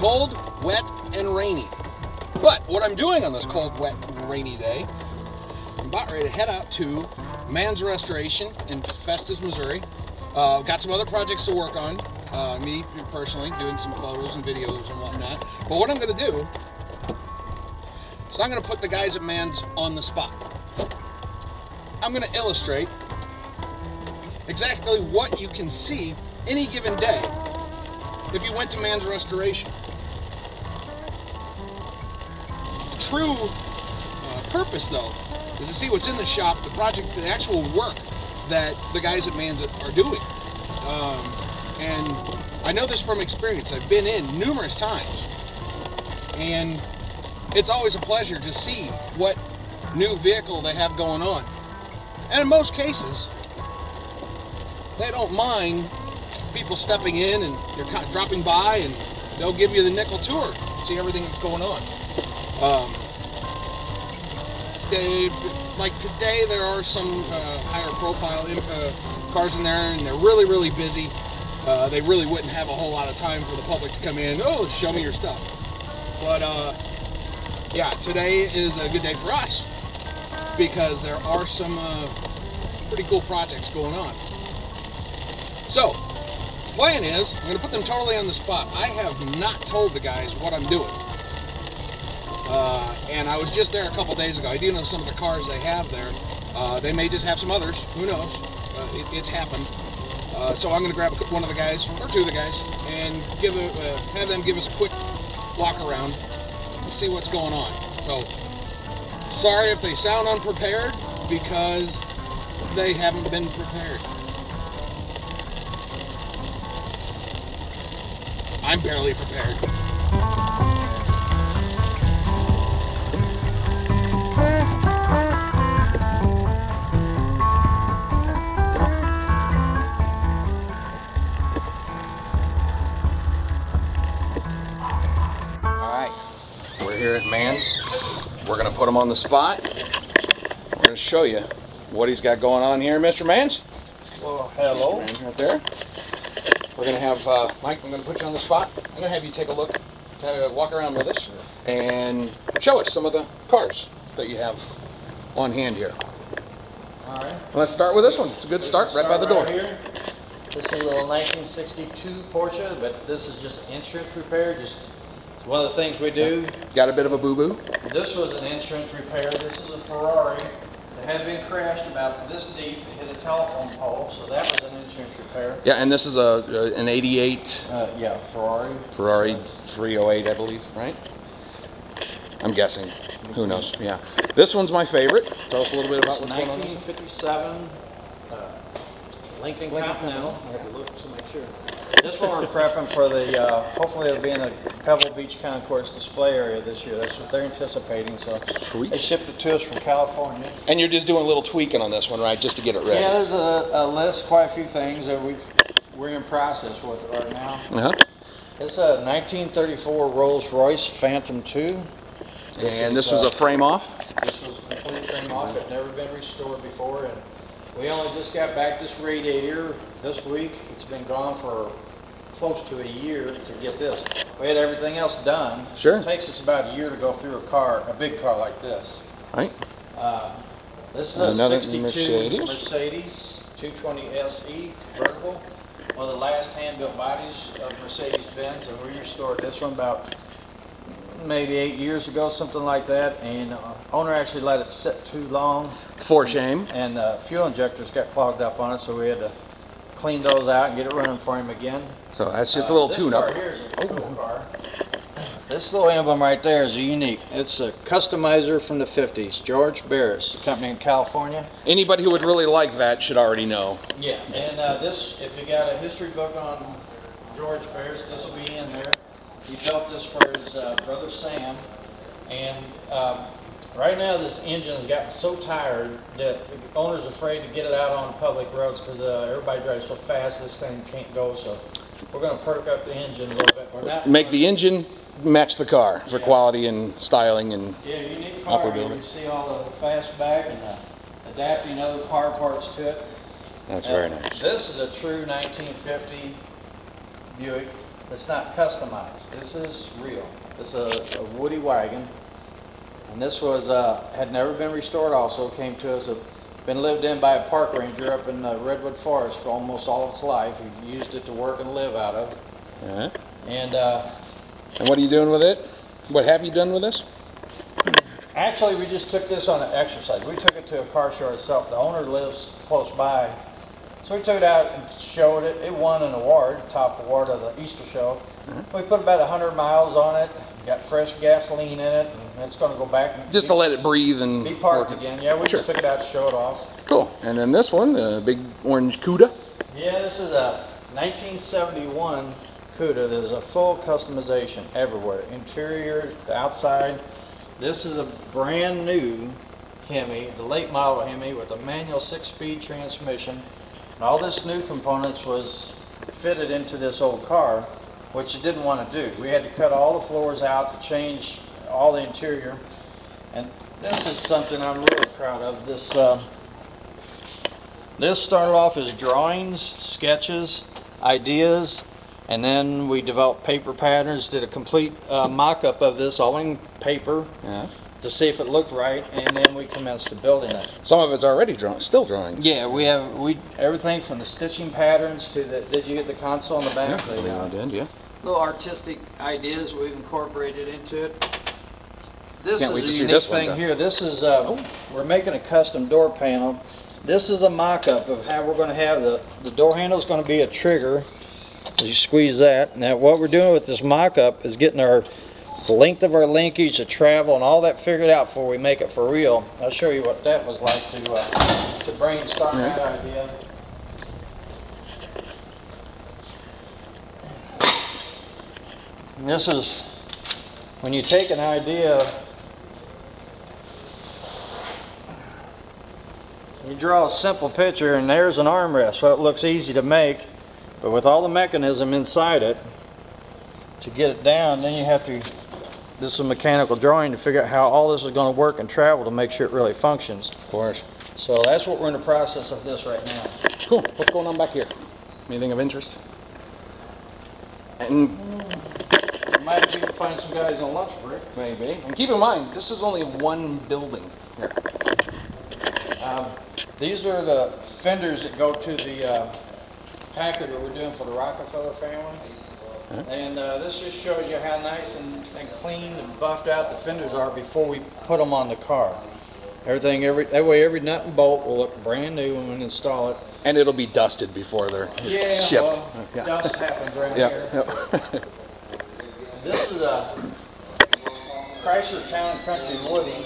cold, wet, and rainy. But what I'm doing on this cold, wet, and rainy day, I'm about ready to head out to Man's Restoration in Festus, Missouri. Got some other projects to work on. Me personally, doing some photos and videos and whatnot. But what I'm going to do is I'm going to put the guys at Man's on the spot. I'm going to illustrate exactly what you can see any given day if you went to Man's Restoration. The true purpose, though, is to see what's in the shop, the project, the actual work that the guys at Man's are doing. And I know this from experience. I've been in numerous times, and it's always a pleasure to see what new vehicle they have going on. And in most cases, they don't mind people stepping in and you're dropping by, and they'll give you the nickel tour, see everything that's going on. Like today, there are some higher profile cars in there, and they're really, really busy. They really wouldn't have a whole lot of time for the public to come in. Oh, show me your stuff. But yeah, today is a good day for us because there are some pretty cool projects going on. So, plan is, I'm going to put them totally on the spot. I have not told the guys what I'm doing. And I was just there a couple days ago. I do know some of the cars they have there. They may just have some others. Who knows? It's happened. So I'm going to grab one of the guys, or two of the guys, and have them give us a quick walk around and see what's going on. So, sorry if they sound unprepared, because they haven't been prepared. I'm barely prepared. Here at Man's, we're going to put him on the spot. We're going to show you what he's got going on here, Mr. Man's. Well, hello. Mr. Man's right there. We're going to have Mike. I'm going to put you on the spot. I'm going to have you take a look, walk around with us, and show us some of the cars that you have on hand here. All right. Let's start with this one. It's a good start, right by the door. Here. This is a little 1962 Porsche, but this is just an insurance repair. It's one of the things we do. Got a bit of a boo-boo. This was an insurance repair. This is a Ferrari that had been crashed about this deep. It hit a telephone pole, so that was an insurance repair. Yeah, and this is an 88. Yeah, Ferrari. Ferrari 308, I believe, right? I'm guessing. Who knows? Yeah. This one's my favorite. Tell us a little bit about what's going on. 1957 Lincoln Continental. I have to look to make sure. This one we're prepping for the, hopefully it'll be in a Pebble Beach Concourse display area this year. That's what they're anticipating. So sweet. They shipped it to us from California. And you're just doing a little tweaking on this one, right? Just to get it ready. Yeah, there's a list, quite a few things that we're in process with right now. Uh-huh. It's a 1934 Rolls-Royce Phantom 2. And this was a frame off? This was a complete frame off. It had never been restored before. And we only just got back this radiator this week. It's been gone for close to a year to get this. We had everything else done. Sure. It takes us about a year to go through a big car like this. Right. This is a 62 Mercedes 220 SE convertible. One of the last hand-built bodies of Mercedes-Benz, and we restored this one about maybe 8 years ago, something like that. And owner actually let it sit too long. For shame. And fuel injectors got clogged up on it, so we had to clean those out and get it running for him again. So that's just a little tune-up. This car here is a cool car. This little emblem right there is unique. It's a customizer from the 50s, George Barris, a company in California. Anybody who would really like that should already know. Yeah, and this, if you got a history book on George Barris, this will be in there. He built this for his brother Sam, and right now this engine has gotten so tired that the owner's afraid to get it out on public roads because everybody drives so fast this thing can't go. So we're going to perk up the engine a little bit. We're not make the engine match the car for quality and styling and unique car. You see all the fastback and adapting other car parts to it. That's very nice. This is a true 1950 Buick. It's not customized. This is real. This is a Woody wagon. And this was, had never been restored also, came to us, been lived in by a park ranger up in Redwood Forest for almost all of its life. He used it to work and live out of. And what are you doing with it? What have you done with this? actually, we just took this on an exercise. We took it to a car show itself. The owner lives close by. So we took it out and showed it. It won an award, top award of the Easter show. We put about 100 miles on it. Got fresh gasoline in it, and it's going to go back and just to let it breathe and be parked again. Yeah, we just took it out to show it off. Cool. And then this one, the big orange Cuda. Yeah, this is a 1971 Cuda. There's a full customization everywhere. Interior, the outside. This is a brand new Hemi, the late model Hemi with a manual 6-speed transmission. And all this new components was fitted into this old car, which you didn't want to do. We had to cut all the floors out to change all the interior. And this is something I'm really proud of. This started off as drawings, sketches, ideas, and then we developed paper patterns, did a complete mock-up of this all in paper to see if it looked right, and then we commenced to building it. Some of it's already drawn, still drawing. Yeah, we have everything from the stitching patterns to the, did you get the console on the back? Yeah, I did, yeah. Little artistic ideas we've incorporated into it. This Can't wait is to a see this unique one thing done. here. This is, we're making a custom door panel. This is a mock-up of how we're going to have the door handle is going to be a trigger. You squeeze that. Now what we're doing with this mock-up is getting the length of our linkage, the travel, and all that figured out before we make it for real. I'll show you what that was like to brainstorm that idea. And this is when you take an idea, you draw a simple picture, and there's an armrest, so it looks easy to make, but with all the mechanism inside it, to get it down, then you have to, this is a mechanical drawing to figure out how all this is going to work and travel to make sure it really functions. Of course. So that's what we're in the process of this right now. Cool. What's going on back here? Anything of interest? And Might even find some guys on lunch break. maybe. And keep in mind, this is only one building here. These are the fenders that go to the package that we're doing for the Rockefeller family. And this just shows you how nice and clean and buffed out the fenders are before we put them on the car. Everything, that way every nut and bolt will look brand new when we install it. And it'll be dusted before it's shipped. Well, dust happens around here. Yep. This is a Chrysler Town & Country Woody.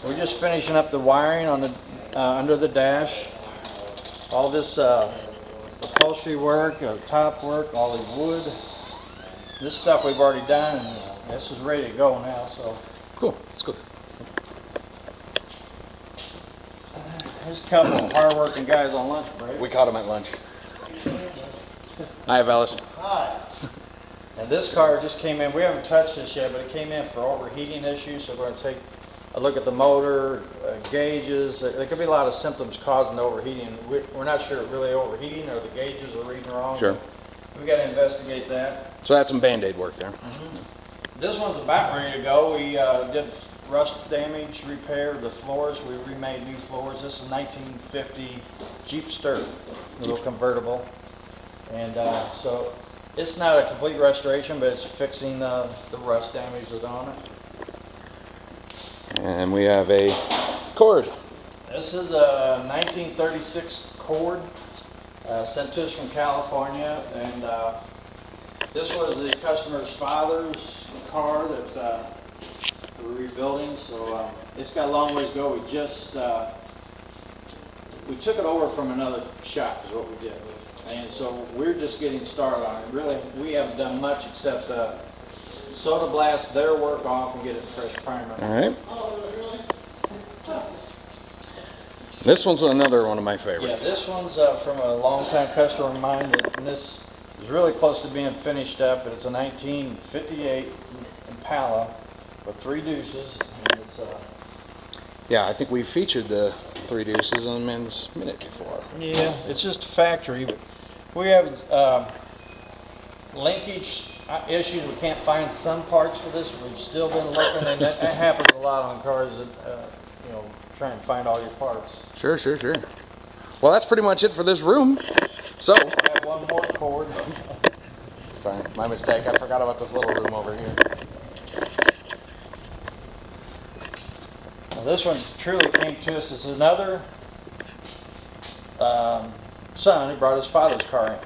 We're just finishing up the wiring on the under the dash. All this upholstery work, top work, all the wood. This stuff we've already done, and this is ready to go now. So Cool. Let's go. there's a couple of hard-working guys on lunch break. We caught him at lunch. Hi, Alice. Hi. And this car just came in. We haven't touched this yet, but it came in for overheating issues. So we're going to take a look at the motor, gauges. There could be a lot of symptoms causing the overheating. We're not sure it's really overheating or the gauges are reading wrong. Sure. We got to investigate that. So that's some Band-Aid work there. This one's about ready to go. We did rust damage repair the floors. We remade new floors. This is 1950 Jeep Sturt, a little convertible. And so it's not a complete restoration, but it's fixing the rust damage that's on it. And we have a cord. This is a 1936 Cord sent to us from California, and this was the customer's father's car that we're rebuilding. So it's got a long ways to go. We just we took it over from another shop is what we did, and so we're just getting started on it. Really, we haven't done much except soda blast their work off and get it fresh primer. All right. This one's another one of my favorites. Yeah, this one's from a longtime customer of mine, and this is really close to being finished up, but it's a 1958 Impala with 3 deuces, and it's Yeah, I think we featured the 3 deuces on Men's Minute before. yeah, it's just a factory. But we have linkage issues. We can't find some parts for this. We've still been looking, and that happens a lot on cars that, you know, try and find all your parts. Sure. Well, that's pretty much it for this room. So, I have one more cord. sorry, my mistake. I forgot about this little room over here. Now, this one truly came to us as another son who brought his father's car in.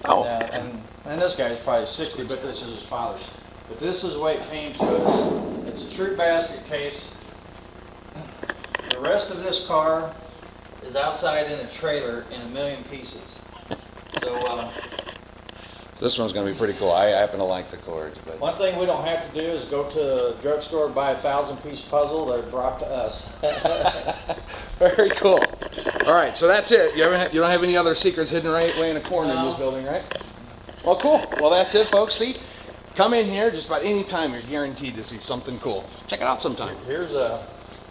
Oh. And this guy's probably 60, but this is his father's. But this is the way it came to us. It's a true basket case. The rest of this car is outside in a trailer in a million pieces. So This one's going to be pretty cool. I happen to like the cords, but one thing we don't have to do is go to the drugstore and buy a 1,000-piece puzzle. They're brought to us. very cool. All right, so that's it. You don't have any other secrets hidden right way in a corner in this building, right? Well, cool. Well, that's it, folks. See, come in here just about any time. You're guaranteed to see something cool. Check it out sometime. Here's a.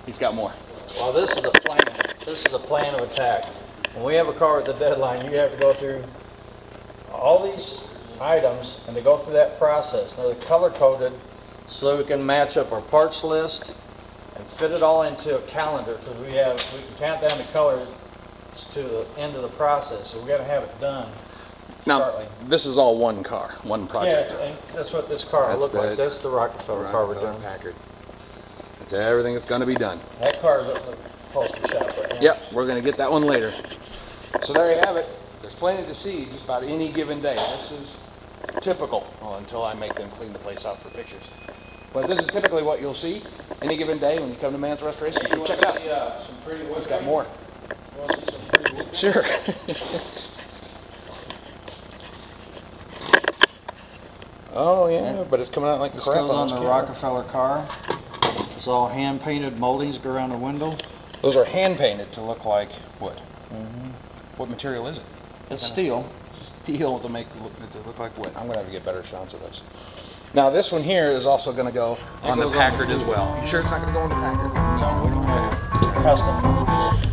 He's got more. Well, this is a plan. This is a plan of attack. When we have a car with a deadline, you have to go through all these items and to go through that process. Now they're color coded so we can match up our parts list and fit it all into a calendar, because we can count down the colors to the end of the process. So we got to have it done. Now, shortly. this is all one car, one project. Yeah, and that's what this car will look like. That's the Rockefeller car we're doing. Packard. That's everything that's going to be done. That car is at the upholstery shop right now. Yep, we're going to get that one later. So there you have it. There's plenty to see just about any given day. This is typical, well, until I make them clean the place out for pictures. But this is typically what you'll see any given day when you come to Man's Restoration. So check it out. Some pretty wood. It's got more. You want to see some pretty wood? Sure. Oh yeah, but it's coming out like This crap goes on the camera. Rockefeller car. It's all hand painted moldings go around the window. Those are hand painted to look like wood. What material is it? It's steel. Steel to look like wood. I'm gonna have to get better shots of this. Now this one here is also gonna go on the Packard as well. You sure it's not gonna go on the Packard? No, we don't have custom.